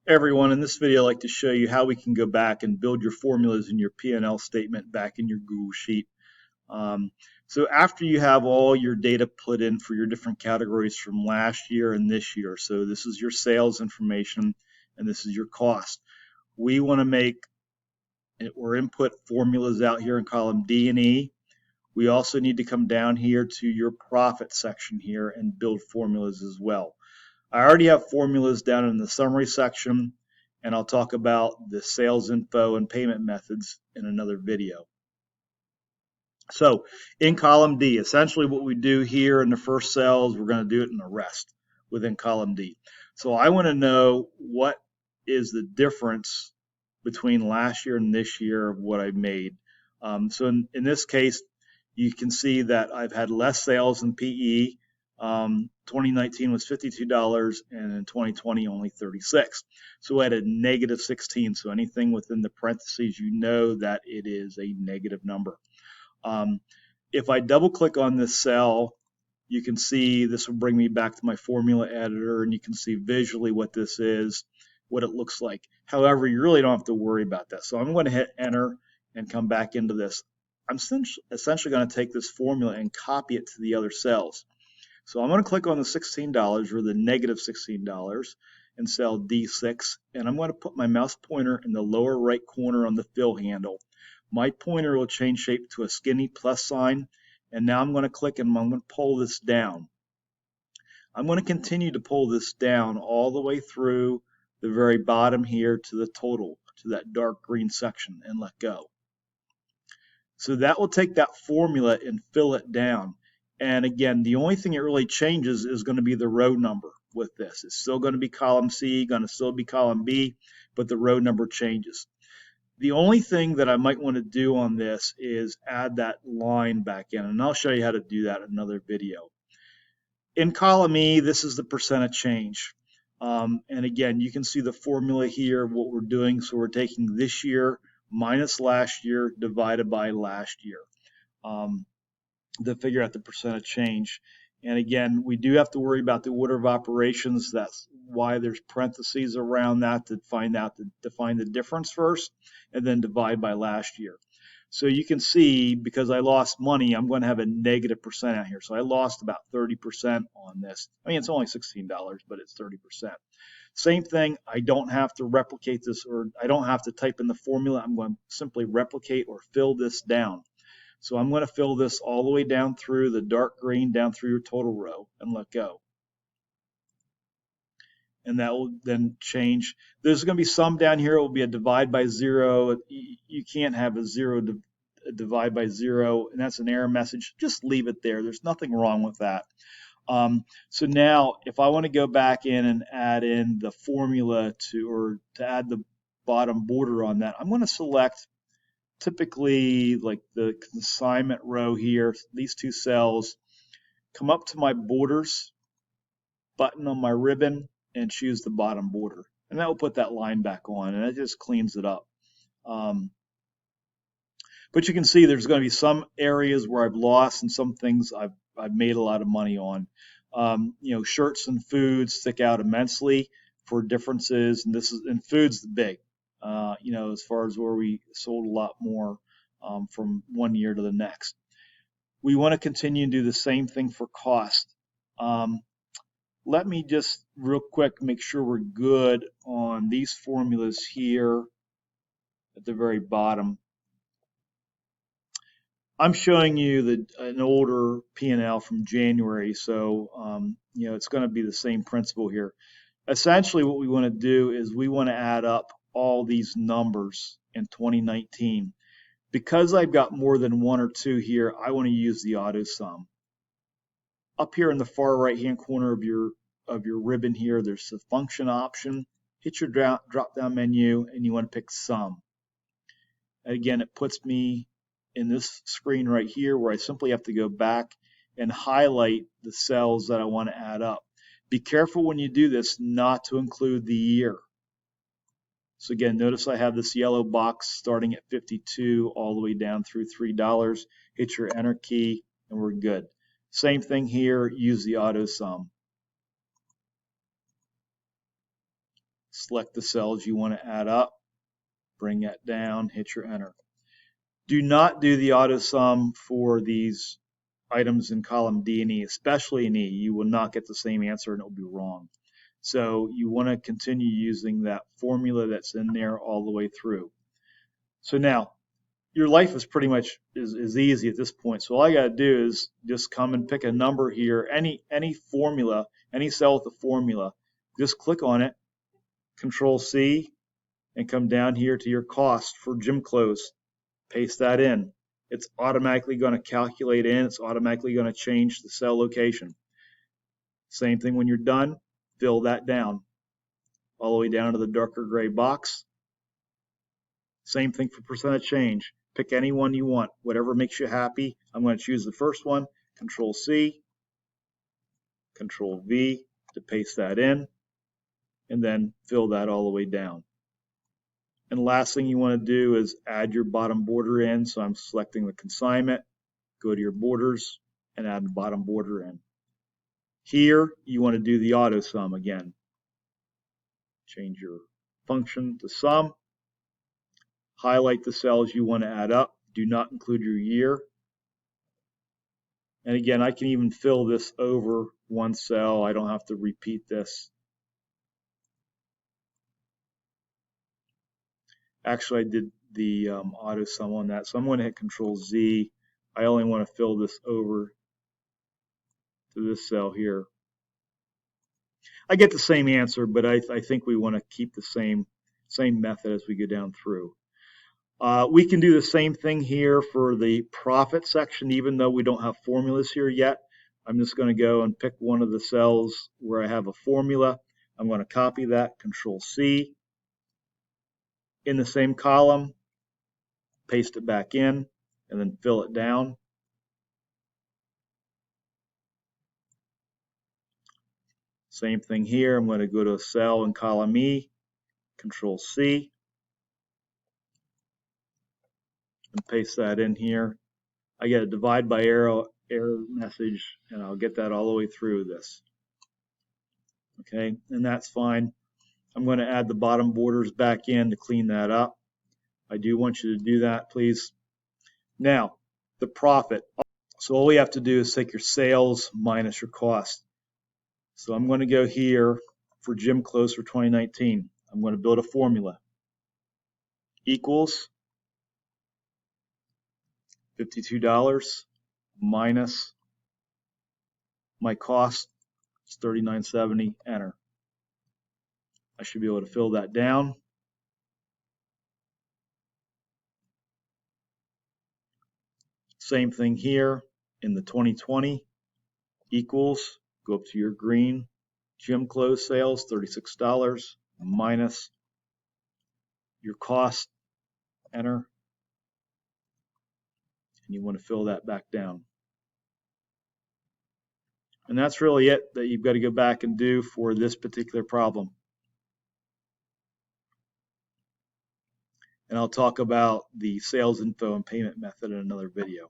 Hey everyone, in this video I'd like to show you how we can go back and build your formulas in your P&L statement back in your Google Sheet. Um, so after you have all your data put in for your different categories from last year and this year, so this is your sales information and this is your cost, we want to make or input formulas out here in column D and E. We also need to come down here to your profit section here and build formulas as well. I already have formulas down in the summary section, and I'll talk about the sales info and payment methods in another video. So in column D, essentially what we do here in the first cell is we're going to do it in the rest within column D. So I want to know what is the difference between last year and this year of what I made. So in this case, you can see that I've had less sales in PE. 2019 was $52 and in 2020 only 36. So I had a negative 16. So anything within the parentheses, you know that it is a negative number. If I double click on this cell, you can see this will bring me back to my formula editor, and you can see visually what this is, what it looks like. However, you really don't have to worry about that. So I'm going to hit enter and come back into this. I'm essentially going to take this formula and copy it to the other cells. So I'm going to click on the $16 or the negative $16 in cell D6, and I'm going to put my mouse pointer in the lower right corner on the fill handle. My pointer will change shape to a skinny plus sign, and now I'm going to click and I'm going to pull this down. I'm going to continue to pull this down all the way through the very bottom here to the total, to that dark green section, and let go. So that will take that formula and fill it down. And again, the only thing it really changes is going to be the row number with this. It's still going to be column C, going to still be column B, but the row number changes. The only thing that I might want to do on this is add that line back in, and I'll show you how to do that in another video. In column E, this is the percent of change. And again, you can see the formula here, what we're doing. So we're taking this year minus last year divided by last year to figure out the percent of change. And again, we do have to worry about the order of operations. That's why there's parentheses around that to find the difference first, and then divide by last year. So you can see, because I lost money, I'm going to have a negative percent out here. So I lost about 30% on this. I mean, it's only $16, but it's 30%. Same thing, I don't have to replicate this, or I don't have to type in the formula. I'm going to simply replicate or fill this down. So I'm going to fill this all the way down through the dark green, down through your total row, and let go. And that will then change. There's going to be some down here. It will be a divide by zero. You can't have a zero divide by zero, and that's an error message. Just leave it there. There's nothing wrong with that. So now, if I want to go back in and add in the formula to add the bottom border on that, I'm going to select typically like the consignment row here, these two cells, come up to my borders button on my ribbon and choose the bottom border. And that will put that line back on, and it just cleans it up. But you can see there's going to be some areas where I've lost and some things I've made a lot of money on. Shirts and foods stick out immensely for differences, and food's the big. As far as where we sold a lot more from one year to the next. We want to continue to do the same thing for cost. Let me just real quick make sure we're good on these formulas here at the very bottom. I'm showing you an older P&L from January, so it's going to be the same principle here. Essentially, what we want to do is we want to add up all these numbers in 2019. Because I've got more than one or two here, I want to use the auto sum. Up here in the far right hand corner of your ribbon here, there's the function option. Hit your drop down menu and you want to pick sum. And again, it puts me in this screen right here where I simply have to go back and highlight the cells that I want to add up. Be careful when you do this not to include the year. So again, notice I have this yellow box starting at 52 all the way down through $3. Hit your enter key and we're good. Same thing here, use the auto sum. select the cells you want to add up, bring that down, hit your enter. Do not do the auto sum for these items in column D and E, especially in E. You will not get the same answer and it will be wrong. So you want to continue using that formula that's in there all the way through. So now your life is pretty much is easy at this point. So all I got to do is just come and pick a number here, any formula, any cell with a formula, just click on it, Control C, and come down here to your cost for gym clothes. Paste that in. It's automatically going to calculate in. It's automatically going to change the cell location. Same thing when you're done, fill that down all the way down to the darker gray box. Same thing for percentage change. Pick any one you want, whatever makes you happy. I'm going to choose the first one, Control C, Control V to paste that in, and then fill that all the way down. And the last thing you want to do is add your bottom border in. So I'm selecting the consignment, go to your borders, and add the bottom border in. Here, you want to do the auto sum again. Change your function to sum. Highlight the cells you want to add up. Do not include your year. And again, I can even fill this over one cell. I don't have to repeat this. Actually, I did the auto sum on that, so I'm going to hit Control Z. I only want to fill this over to this cell here. I get the same answer, but I think we want to keep the same method as we go down through. We can do the same thing here for the profit section, even though we don't have formulas here yet. I'm just going to go and pick one of the cells where I have a formula. I'm going to copy that, Control C. In the same column, paste it back in, and then fill it down. Same thing here. I'm going to go to a cell in column E, Control C, and paste that in here. I get a divide by error message, and I'll get that all the way through this. Okay, and that's fine. I'm going to add the bottom borders back in to clean that up. I do want you to do that, please. Now, the profit. So all we have to do is take your sales minus your cost. So I'm going to go here for gym clothes for 2019. I'm going to build a formula. Equals $52 minus my cost is $39.70, enter. I should be able to fill that down. Same thing here in the 2020 equals, go up to your green, gym clothes sales, $36 minus your cost, enter. And you want to fill that back down. And that's really it that you've got to go back and do for this particular problem. And I'll talk about the sales info and payment method in another video.